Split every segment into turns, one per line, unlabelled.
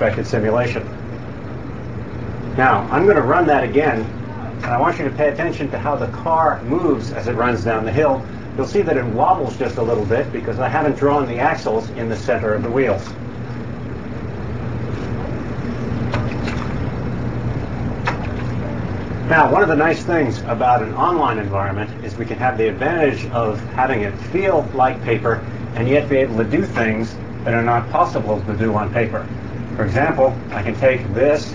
unexpected simulation. Now, I'm going to run that again, and I want you to pay attention to how the car moves as it runs down the hill. You'll see that it wobbles just a little bit because I haven't drawn the axles in the center of the wheels. Now, one of the nice things about an online environment is we can have the advantage of having it feel like paper and yet be able to do things that are not possible to do on paper. For example, I can take this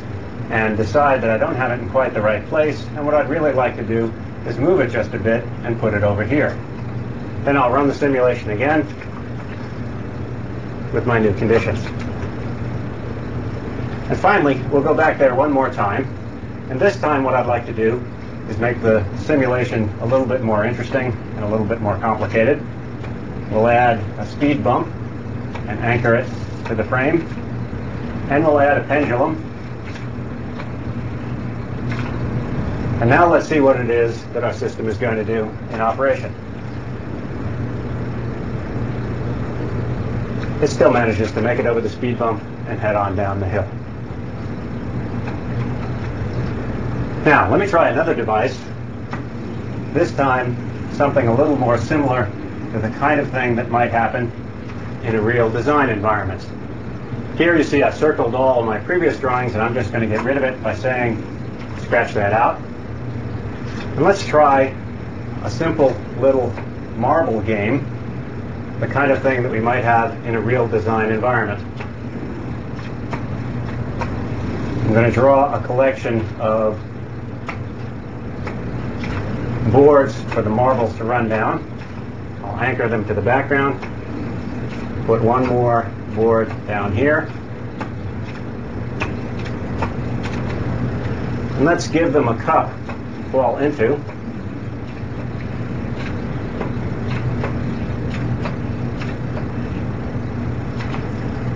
and decide that I don't have it in quite the right place, and what I'd really like to do is move it just a bit and put it over here. Then I'll run the simulation again with my new conditions. And finally, we'll go back there one more time. And this time what I'd like to do is make the simulation a little bit more interesting and a little bit more complicated. We'll add a speed bump and anchor it to the frame. And we'll add a pendulum. And now let's see what it is that our system is going to do in operation. It still manages to make it over the speed bump and head on down the hill. Now, let me try another device. This time, something a little more similar to the kind of thing that might happen in a real design environment. Here you see I've circled all of my previous drawings, and I'm just going to get rid of it by saying, scratch that out. And let's try a simple little marble game, the kind of thing that we might have in a real design environment. I'm going to draw a collection of boards for the marbles to run down. I'll anchor them to the background. Put one more board down here. And let's give them a cup to fall into.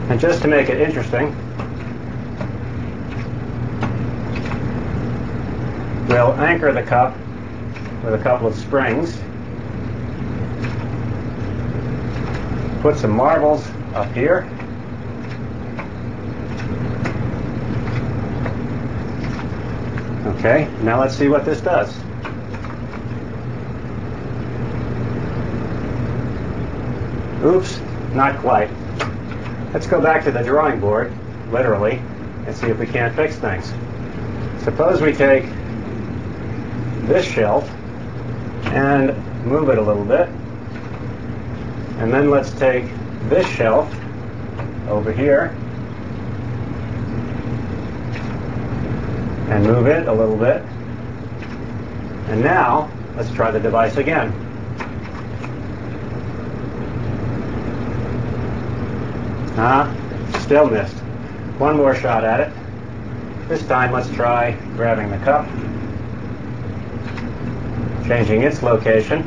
And just to make it interesting, we'll anchor the cup with a couple of springs. Put some marbles up here. Okay, now let's see what this does. Oops, not quite. Let's go back to the drawing board, literally, and see if we can't fix things. Suppose we take this shelf and move it a little bit. And then let's take this shelf over here and move it a little bit. And now, let's try the device again. Still missed. One more shot at it. This time, let's try grabbing the cup, changing its location.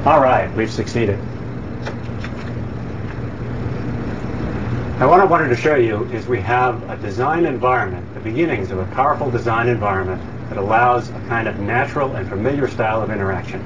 All right, we've succeeded. Now, what I wanted to show you is we have a design environment, the beginnings of a powerful design environment that allows a kind of natural and familiar style of interaction.